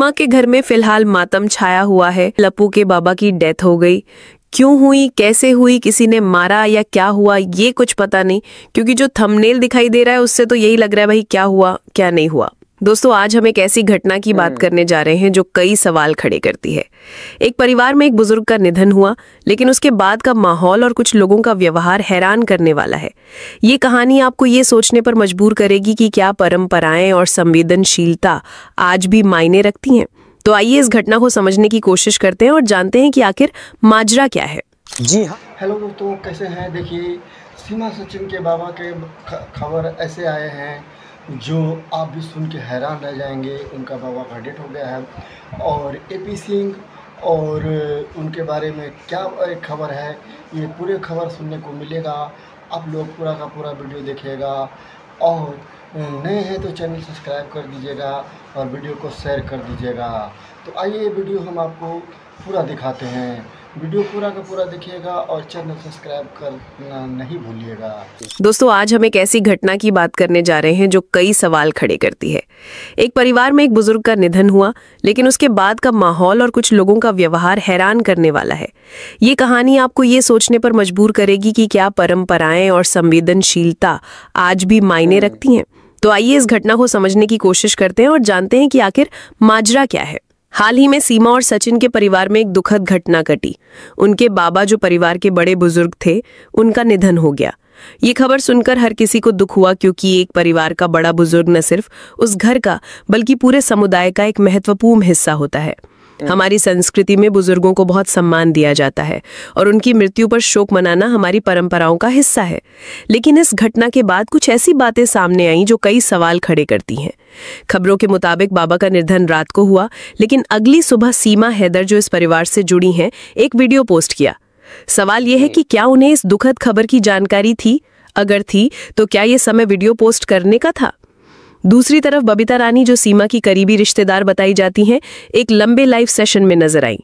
सीमा के घर में फिलहाल मातम छाया हुआ है। लप्पू के बाबा की डेथ हो गई। क्यों हुई, कैसे हुई, किसी ने मारा या क्या हुआ, ये कुछ पता नहीं, क्योंकि जो थंबनेल दिखाई दे रहा है उससे तो यही लग रहा है भाई क्या हुआ क्या नहीं हुआ। दोस्तों, आज हम एक ऐसी घटना की बात करने जा रहे हैं जो कई सवाल खड़े करती है। एक परिवार में एक बुजुर्ग का निधन हुआ, लेकिन उसके बाद का माहौल और कुछ लोगों का व्यवहार हैरान करने वाला है। ये कहानी आपको ये सोचने पर मजबूर करेगी कि क्या परंपराएं और संवेदनशीलता आज भी मायने रखती हैं। तो आइए इस घटना को समझने की कोशिश करते हैं और जानते हैं कि आखिर माजरा क्या है। जी हाँ, हेलो दोस्तों, कैसे हैं। देखिए, सीमा सचिन के बाबा के खबर ऐसे आए हैं जो आप भी सुन के हैरान रह जाएंगे। उनका बाबा का डेथ हो गया है और एपी सिंह और उनके बारे में क्या खबर है, ये पूरे खबर सुनने को मिलेगा। आप लोग पूरा का पूरा वीडियो देखिएगा और नए हैं तो चैनल सब्सक्राइब कर दीजिएगा और वीडियो को शेयर कर दीजिएगा। तो आइए वीडियो हम आपको पूरा दिखाते हैं। वीडियो पूरा का पूरा देखिएगा और चैनल सब्सक्राइब करना नहीं भूलिएगा। दोस्तों, आज हम एक ऐसी घटना की बात करने जा रहे हैं जो कई सवाल खड़े करती है। एक परिवार में एक बुजुर्ग का निधन हुआ, लेकिन उसके बाद का माहौल और कुछ लोगों का व्यवहार हैरान करने वाला है। ये कहानी आपको ये सोचने पर मजबूर करेगी कि क्या परंपराएं और संवेदनशीलता आज भी मायने रखती हैं। तो आइए इस घटना को समझने की कोशिश करते हैं और जानते हैं कि आखिर माजरा क्या है। हाल ही में सीमा और सचिन के परिवार में एक दुखद घटना घटी। उनके बाबा, जो परिवार के बड़े बुजुर्ग थे, उनका निधन हो गया। ये खबर सुनकर हर किसी को दुख हुआ, क्योंकि एक परिवार का बड़ा बुजुर्ग न सिर्फ उस घर का बल्कि पूरे समुदाय का एक महत्वपूर्ण हिस्सा होता है। हमारी संस्कृति में बुजुर्गों को बहुत सम्मान दिया जाता है और उनकी मृत्यु पर शोक मनाना हमारी परंपराओं का हिस्सा है। लेकिन इस घटना के बाद कुछ ऐसी बातें सामने आईं जो कई सवाल खड़े करती हैं। खबरों के मुताबिक बाबा का निधन रात को हुआ, लेकिन अगली सुबह सीमा हैदर, जो इस परिवार से जुड़ी हैं, एक वीडियो पोस्ट किया। सवाल यह है कि क्या उन्हें इस दुखद खबर की जानकारी थी? अगर थी तो क्या ये समय वीडियो पोस्ट करने का था? दूसरी तरफ बबीता रानी, जो सीमा की करीबी रिश्तेदार बताई जाती हैं, एक लंबे लाइव सेशन में नजर आई।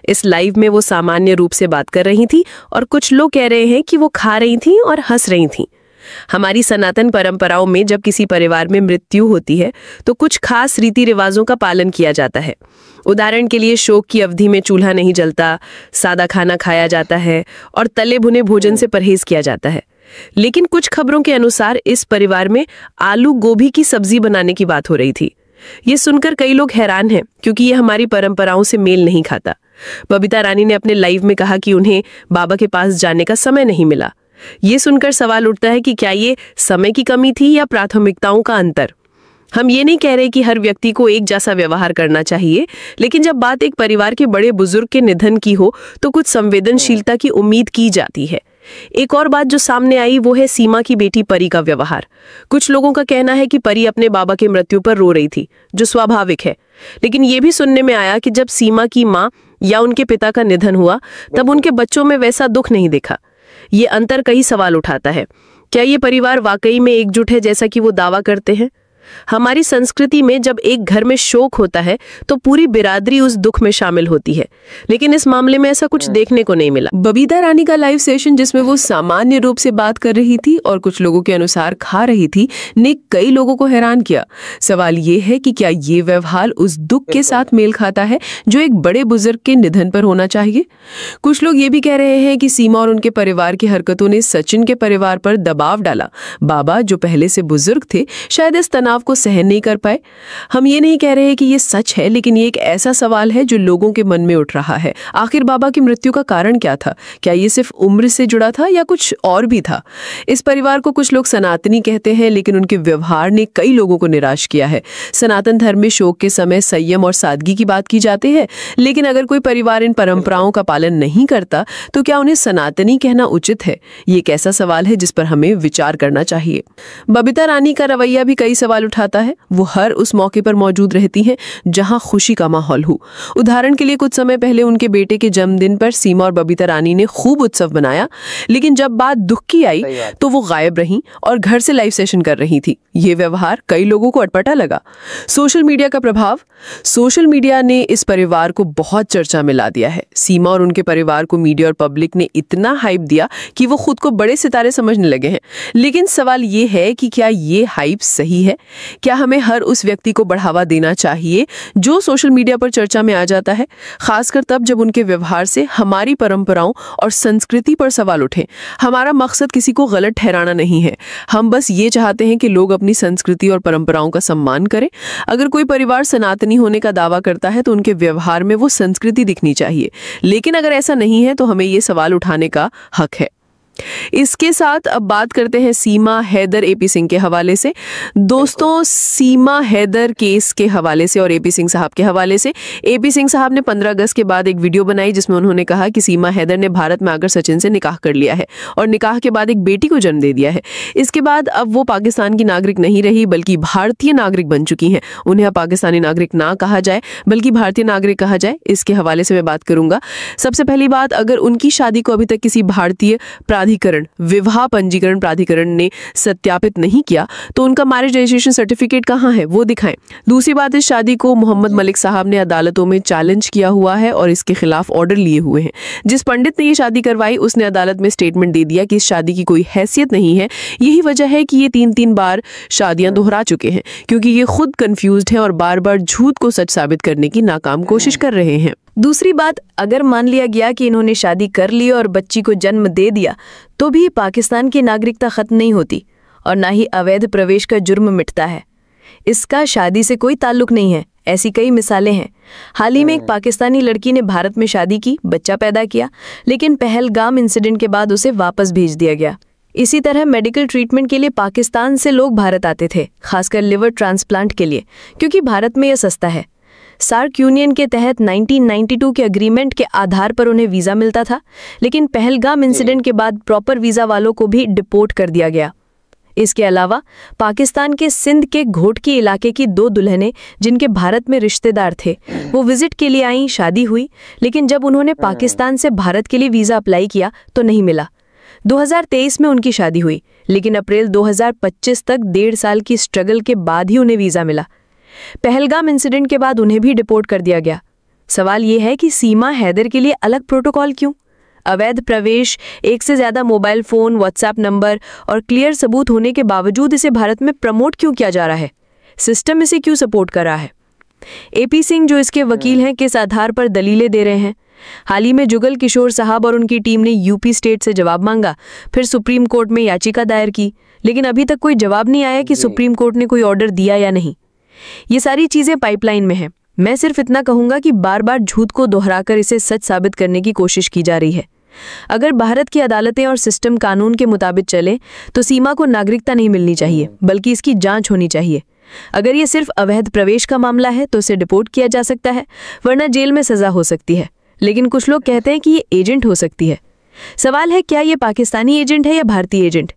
इस लाइव में वो सामान्य रूप से बात कर रही थी और कुछ लोग कह रहे हैं कि वो खा रही थी और हंस रही थी। हमारी सनातन परंपराओं में जब किसी परिवार में मृत्यु होती है तो कुछ खास रीति रिवाजों का पालन किया जाता है। उदाहरण के लिए, शोक की अवधि में चूल्हा नहीं जलता, सादा खाना खाया जाता है और तले भुने भोजन से परहेज किया जाता है। लेकिन कुछ खबरों के अनुसार इस परिवार में आलू गोभी की सब्जी बनाने की बात हो रही थी। ये सुनकर कई लोग हैरान हैं, क्योंकि ये हमारी परंपराओं से मेल नहीं खाता। बबीता रानी ने अपने लाइव में कहा कि उन्हें बाबा के पास जाने का समय नहीं मिला। ये सुनकर सवाल उठता है कि क्या ये समय की कमी थी या प्राथमिकताओं का अंतर। हम ये नहीं कह रहे कि हर व्यक्ति को एक जैसा व्यवहार करना चाहिए, लेकिन जब बात एक परिवार के बड़े बुजुर्ग के निधन की हो तो कुछ संवेदनशीलता की उम्मीद की जाती है। एक और बात जो सामने आई वो है सीमा की बेटी परी का व्यवहार। कुछ लोगों का कहना है कि परी अपने बाबा की मृत्यु पर रो रही थी, जो स्वाभाविक है। लेकिन ये भी सुनने में आया कि जब सीमा की माँ या उनके पिता का निधन हुआ तब उनके बच्चों में वैसा दुख नहीं दिखा। ये अंतर कई सवाल उठाता है। क्या ये परिवार वाकई में एकजुट है जैसा कि वो दावा करते हैं? हमारी संस्कृति में जब एक घर में शोक होता है तो पूरी बिरादरी उस दुख में शामिल होती है, लेकिन इस मामले में ऐसा कुछ देखने को नहीं मिला। बबीता रानी का लाइव सेशन, जिसमें वो सामान्य रूप से बात कर रही थी और कुछ लोगों के अनुसार खा रही थी, ने कई लोगों को हैरान किया। सवाल ये है कि क्या ये व्यवहार उस दुख के साथ मेल खाता है जो एक बड़े बुजुर्ग के निधन पर होना चाहिए? कुछ लोग ये भी कह रहे हैं कि सीमा और उनके परिवार की हरकतों ने सचिन के परिवार पर दबाव डाला। बाबा, जो पहले से बुजुर्ग थे, शायद इस तनाव को सहन नहीं कर पाए। हम ये नहीं कह रहे कि ये सच है, लेकिन ये एक ऐसा सवाल है जो लोगों के मन में उठ रहा है। आखिर बाबा की मृत्यु का कारण क्या था? क्या ये सिर्फ उम्र से जुड़ा था या कुछ और भी था? इस परिवार को कुछ लोग सनातनी कहते हैं, लेकिन उनके व्यवहार ने कई लोगों को निराश किया है। सनातन धर्म में शोक के समय संयम और सादगी की बात की जाती है, लेकिन अगर कोई परिवार इन परंपराओं का पालन नहीं करता तो क्या उन्हें सनातनी कहना उचित है? ये एक ऐसा सवाल है जिस पर हमें विचार करना चाहिए। बबीता रानी का रवैया भी कई सवाल उठाता है। वो हर उस मौके पर मौजूद रहती हैं जहां खुशी का माहौल हो। उदाहरण के लिए, कुछ समय पहले उनके बेटे के जन्मदिन पर सीमा और बबीता रानी ने खूब उत्सव मनाया, लेकिन जब बात दुख की आई तो वो गायब रहीं और घर से लाइव सेशन कर रही थी। ये व्यवहार कई लोगों को अटपटा लगा। सोशल मीडिया का प्रभाव। सोशल मीडिया ने इस परिवार को बहुत चर्चा में ला दिया है। सीमा और उनके परिवार को मीडिया और पब्लिक ने इतना हाइप दिया कि वो खुद को बड़े सितारे समझने लगे हैं। लेकिन सवाल ये है कि क्या ये हाइप सही है क्या हमें हर उस व्यक्ति को बढ़ावा देना चाहिए जो सोशल मीडिया पर चर्चा में आ जाता है, खासकर तब जब उनके व्यवहार से हमारी परंपराओं और संस्कृति पर सवाल उठे? हमारा मकसद किसी को गलत ठहराना नहीं है, हम बस ये चाहते हैं कि लोग अपनी संस्कृति और परंपराओं का सम्मान करें। अगर कोई परिवार सनातनी होने का दावा करता है तो उनके व्यवहार में वो संस्कृति दिखनी चाहिए, लेकिन अगर ऐसा नहीं है तो हमें ये सवाल उठाने का हक है। इसके साथ अब बात करते हैं सीमा हैदर एपी सिंह के हवाले से। दोस्तों, सीमा हैदर केस के हवाले से और एपी सिंह साहब के हवाले से, एपी सिंह साहब ने 15 अगस्त के बाद एक वीडियो बनाई जिसमें उन्होंने कहा कि सीमा हैदर ने भारत में आकर सचिन से निकाह कर लिया है और निकाह के बाद एक बेटी को जन्म दे दिया है। इसके बाद अब वो पाकिस्तान की नागरिक नहीं रही बल्कि भारतीय नागरिक बन चुकी हैं। उन्हें अब पाकिस्तानी नागरिक ना कहा जाए बल्कि भारतीय नागरिक कहा जाए, इसके हवाले से मैं बात करूंगा। सबसे पहली बात, अगर उनकी शादी को अभी तक किसी भारतीय विवाह पंजीकरण प्राधिकरण ने सत्यापित नहीं किया तो उनका मैरिज रजिस्ट्रेशन सर्टिफिकेट कहाँ है, वो दिखाएं। दूसरी बात, इस शादी को मोहम्मद मलिक साहब ने अदालतों में चैलेंज किया हुआ है और इसके खिलाफ ऑर्डर लिए हुए हैं। जिस पंडित ने ये शादी करवाई उसने अदालत में स्टेटमेंट दे दिया कि इस शादी की कोई हैसियत नहीं है। यही वजह है कि ये 3-3 बार शादियां दोहरा चुके हैं, क्योंकि ये खुद कंफ्यूज्ड हैं और बार बार झूठ को सच साबित करने की नाकाम कोशिश कर रहे हैं। दूसरी बात, अगर मान लिया गया कि इन्होंने शादी कर ली और बच्ची को जन्म दे दिया तो भी पाकिस्तान की नागरिकता खत्म नहीं होती और ना ही अवैध प्रवेश का जुर्म मिटता है। इसका शादी से कोई ताल्लुक नहीं है। ऐसी कई मिसालें हैं। हाल ही में एक पाकिस्तानी लड़की ने भारत में शादी की, बच्चा पैदा किया, लेकिन पहलगाम इंसिडेंट के बाद उसे वापस भेज दिया गया। इसी तरह मेडिकल ट्रीटमेंट के लिए पाकिस्तान से लोग भारत आते थे, खासकर लिवर ट्रांसप्लांट के लिए, क्योंकि भारत में यह सस्ता है। सार्क यूनियन के तहत 1992 के एग्रीमेंट के आधार पर उन्हें वीज़ा मिलता था, लेकिन पहलगाम इंसिडेंट के बाद प्रॉपर वीज़ा वालों को भी डिपोर्ट कर दिया गया। इसके अलावा पाकिस्तान के सिंध के घोटकी इलाके की 2 दुल्हनें जिनके भारत में रिश्तेदार थे, वो विजिट के लिए आईं, शादी हुई, लेकिन जब उन्होंने पाकिस्तान से भारत के लिए वीज़ा अप्लाई किया तो नहीं मिला। 2023 में उनकी शादी हुई, लेकिन अप्रैल 2025 तक 1.5 साल की स्ट्रगल के बाद ही उन्हें वीज़ा मिला। पहलगाम इंसिडेंट के बाद उन्हें भी डिपोर्ट कर दिया गया। सवाल ये है कि सीमा हैदर के लिए अलग प्रोटोकॉल क्यों? अवैध प्रवेश, एक से ज्यादा मोबाइल फोन, व्हाट्सएप नंबर और क्लियर सबूत होने के बावजूद इसे भारत में प्रमोट क्यों किया जा रहा है? सिस्टम इसे क्यों सपोर्ट कर रहा है? एपी सिंह, जो इसके वकील हैं, किस आधार पर दलीलें दे रहे हैं? हाल ही में जुगल किशोर साहब और उनकी टीम ने यूपी स्टेट से जवाब मांगा, फिर सुप्रीम कोर्ट में याचिका दायर की, लेकिन अभी तक कोई जवाब नहीं आया कि सुप्रीम कोर्ट ने कोई ऑर्डर दिया या नहीं। ये सारी चीजें पाइपलाइन में हैं। मैं सिर्फ इतना कहूंगा कि बार बार झूठ को दोहराकर इसे सच साबित करने की कोशिश की जा रही है। अगर भारत की अदालतें और सिस्टम कानून के मुताबिक चले तो सीमा को नागरिकता नहीं मिलनी चाहिए, बल्कि इसकी जांच होनी चाहिए। अगर ये सिर्फ अवैध प्रवेश का मामला है तो इसे डिपोर्ट किया जा सकता है, वरना जेल में सजा हो सकती है। लेकिन कुछ लोग कहते हैं कि ये एजेंट हो सकती है। सवाल है, क्या ये पाकिस्तानी एजेंट है या भारतीय एजेंट?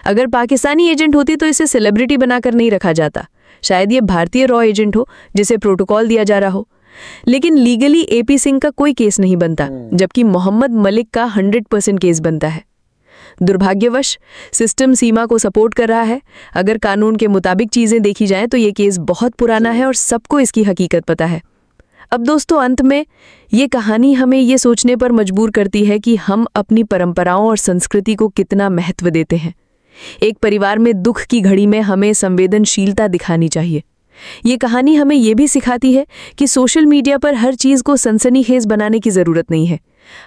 अगर पाकिस्तानी एजेंट होती तो इसे सेलिब्रिटी बनाकर नहीं रखा जाता। शायद ये भारतीय रॉ एजेंट हो जिसे प्रोटोकॉल दिया जा रहा हो। लेकिन लीगली एपी सिंह का कोई केस नहीं बनता, जबकि मोहम्मद मलिक का 100% केस बनता है। दुर्भाग्यवश सिस्टम सीमा को सपोर्ट कर रहा है। अगर कानून के मुताबिक चीजें देखी जाएं तो ये केस बहुत पुराना है और सबको इसकी हकीकत पता है। अब दोस्तों, अंत में ये कहानी हमें ये सोचने पर मजबूर करती है कि हम अपनी परंपराओं और संस्कृति को कितना महत्व देते हैं। एक परिवार में दुख की घड़ी में हमें संवेदनशीलता दिखानी चाहिए। ये कहानी हमें ये भी सिखाती है कि सोशल मीडिया पर हर चीज़ को सनसनीखेज बनाने की ज़रूरत नहीं है।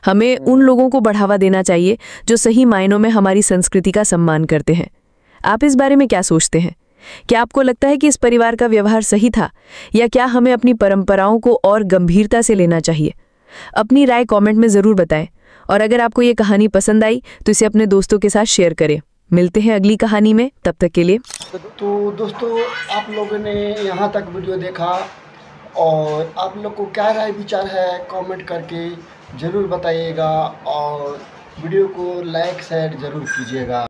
हमें उन लोगों को बढ़ावा देना चाहिए जो सही मायनों में हमारी संस्कृति का सम्मान करते हैं। आप इस बारे में क्या सोचते हैं? क्या आपको लगता है कि इस परिवार का व्यवहार सही था, या क्या हमें अपनी परंपराओं को और गंभीरता से लेना चाहिए? अपनी राय कमेंट में ज़रूर बताएं, और अगर आपको ये कहानी पसंद आई तो इसे अपने दोस्तों के साथ शेयर करें। मिलते हैं अगली कहानी में, तब तक के लिए। तो दोस्तों, आप लोगों ने यहाँ तक वीडियो देखा और आप लोग को क्या राय विचार है कमेंट करके ज़रूर बताइएगा, और वीडियो को लाइक शेयर ज़रूर कीजिएगा।